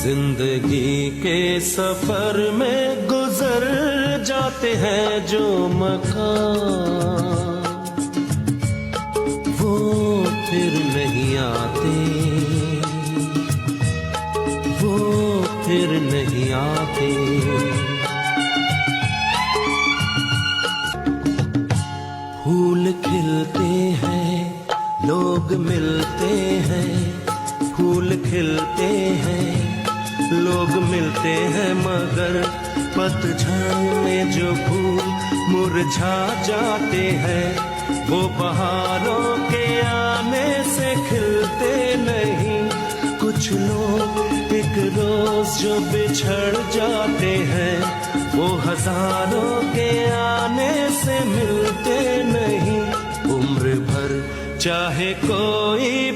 जिंदगी के सफर में गुजर जाते हैं जो मकाम, वो फिर नहीं आते, वो फिर नहीं आते। फूल खिलते हैं, लोग मिलते हैं, फूल खिलते हैं, लोग मिलते हैं, मगर पतझड़ में जो फूल मुरझा जाते हैं, वो बहारों के आने से खिलते नहीं। कुछ लोग एक रोज जो बिछड़ जाते हैं, वो हजारों के आने से मिलते नहीं। उम्र भर चाहे कोई